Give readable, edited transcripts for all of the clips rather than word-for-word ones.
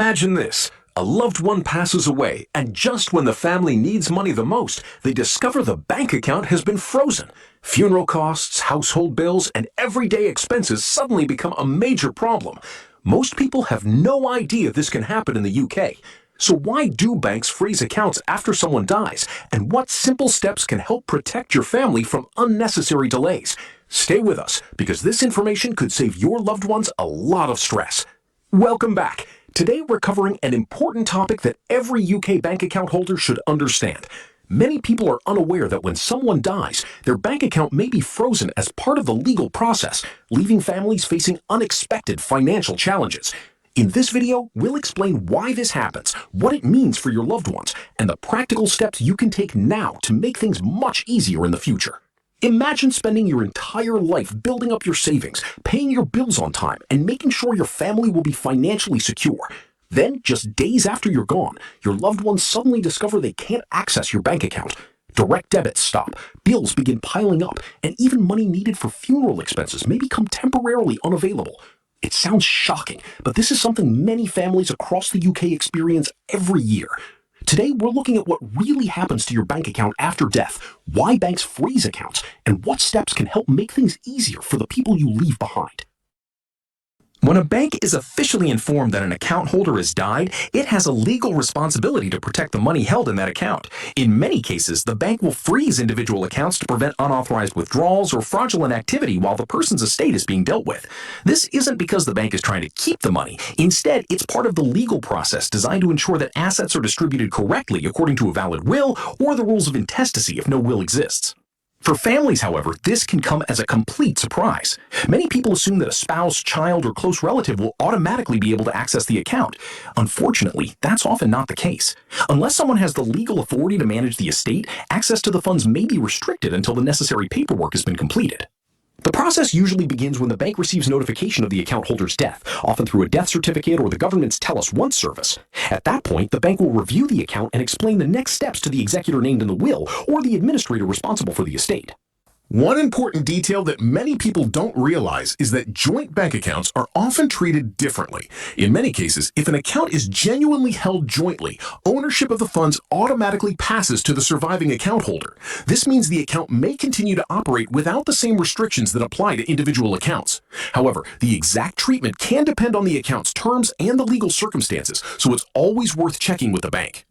Imagine this. A loved one passes away, and just when the family needs money the most, they discover the bank account has been frozen. Funeral costs, household bills, and everyday expenses suddenly become a major problem. Most people have no idea this can happen in the UK. So why do banks freeze accounts after someone dies? And what simple steps can help protect your family from unnecessary delays? Stay with us, because this information could save your loved ones a lot of stress. Welcome back. Today we're covering an important topic that every UK bank account holder should understand. Many people are unaware that when someone dies, their bank account may be frozen as part of the legal process, leaving families facing unexpected financial challenges. In this video, we'll explain why this happens, what it means for your loved ones, and the practical steps you can take now to make things much easier in the future. Imagine spending your entire life building up your savings, paying your bills on time, and making sure your family will be financially secure. Then, just days after you're gone, your loved ones suddenly discover they can't access your bank account. Direct debits stop, bills begin piling up, and even money needed for funeral expenses may become temporarily unavailable. It sounds shocking, but this is something many families across the UK experience every year. Today, we're looking at what really happens to your bank account after death, why banks freeze accounts, and what steps can help make things easier for the people you leave behind. When a bank is officially informed that an account holder has died, it has a legal responsibility to protect the money held in that account. In many cases, the bank will freeze individual accounts to prevent unauthorized withdrawals or fraudulent activity while the person's estate is being dealt with. This isn't because the bank is trying to keep the money. Instead, it's part of the legal process designed to ensure that assets are distributed correctly according to a valid will or the rules of intestacy if no will exists. For families, however, this can come as a complete surprise. Many people assume that a spouse, child, or close relative will automatically be able to access the account. Unfortunately, that's often not the case. Unless someone has the legal authority to manage the estate, access to the funds may be restricted until the necessary paperwork has been completed. The process usually begins when the bank receives notification of the account holder's death, often through a death certificate or the government's Tell Us Once service. At that point, the bank will review the account and explain the next steps to the executor named in the will or the administrator responsible for the estate. One important detail that many people don't realize is that joint bank accounts are often treated differently. In many cases, if an account is genuinely held jointly, ownership of the funds automatically passes to the surviving account holder. This means the account may continue to operate without the same restrictions that apply to individual accounts. However, the exact treatment can depend on the account's terms and the legal circumstances, so it's always worth checking with the bank.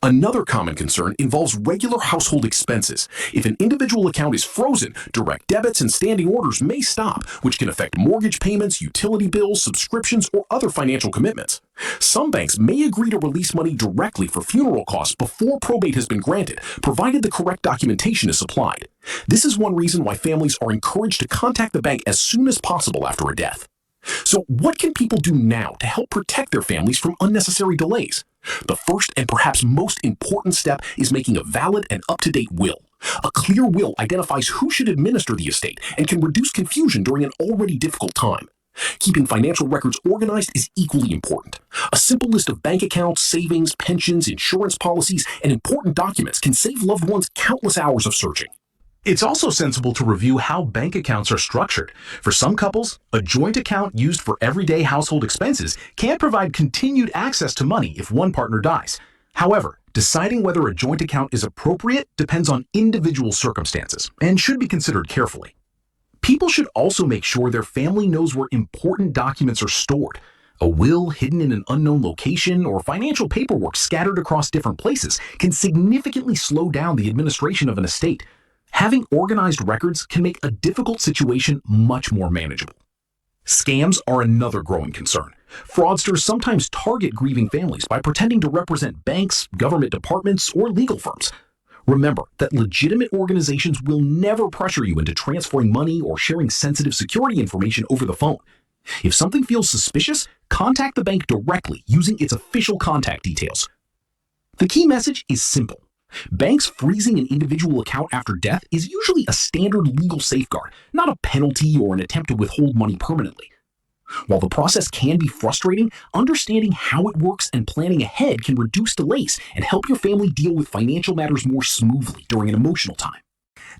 Another common concern involves regular household expenses. If an individual account is frozen, direct debits and standing orders may stop, which can affect mortgage payments, utility bills, subscriptions, or other financial commitments. Some banks may agree to release money directly for funeral costs before probate has been granted, provided the correct documentation is supplied. This is one reason why families are encouraged to contact the bank as soon as possible after a death. So what can people do now to help protect their families from unnecessary delays? The first and perhaps most important step is making a valid and up-to-date will. A clear will identifies who should administer the estate and can reduce confusion during an already difficult time. Keeping financial records organized is equally important. A simple list of bank accounts, savings, pensions, insurance policies, and important documents can save loved ones countless hours of searching. It's also sensible to review how bank accounts are structured. For some couples, a joint account used for everyday household expenses can provide continued access to money if one partner dies. However, deciding whether a joint account is appropriate depends on individual circumstances and should be considered carefully. People should also make sure their family knows where important documents are stored. A will hidden in an unknown location or financial paperwork scattered across different places can significantly slow down the administration of an estate. Having organized records can make a difficult situation much more manageable. Scams are another growing concern. Fraudsters sometimes target grieving families by pretending to represent banks, government departments, or legal firms. Remember that legitimate organizations will never pressure you into transferring money or sharing sensitive security information over the phone. If something feels suspicious, contact the bank directly using its official contact details. The key message is simple. Banks freezing an individual account after death is usually a standard legal safeguard, not a penalty or an attempt to withhold money permanently. While the process can be frustrating, understanding how it works and planning ahead can reduce delays and help your family deal with financial matters more smoothly during an emotional time.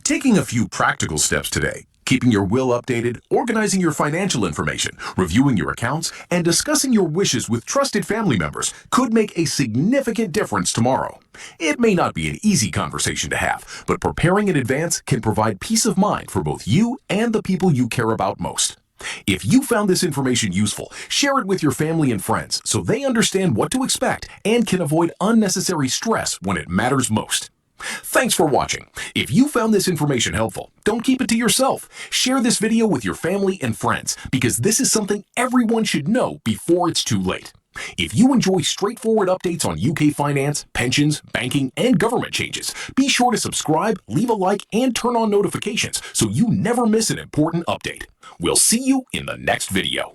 Taking a few practical steps today Keeping your will updated, organizing your financial information, reviewing your accounts, and discussing your wishes with trusted family members could make a significant difference tomorrow. It may not be an easy conversation to have, but preparing in advance can provide peace of mind for both you and the people you care about most. If you found this information useful, share it with your family and friends so they understand what to expect and can avoid unnecessary stress when it matters most. Thanks for watching. If you found this information helpful, don't keep it to yourself. Share this video with your family and friends because this is something everyone should know before it's too late. If you enjoy straightforward updates on UK finance, pensions, banking, and government changes, be sure to subscribe, leave a like, and turn on notifications so you never miss an important update. We'll see you in the next video.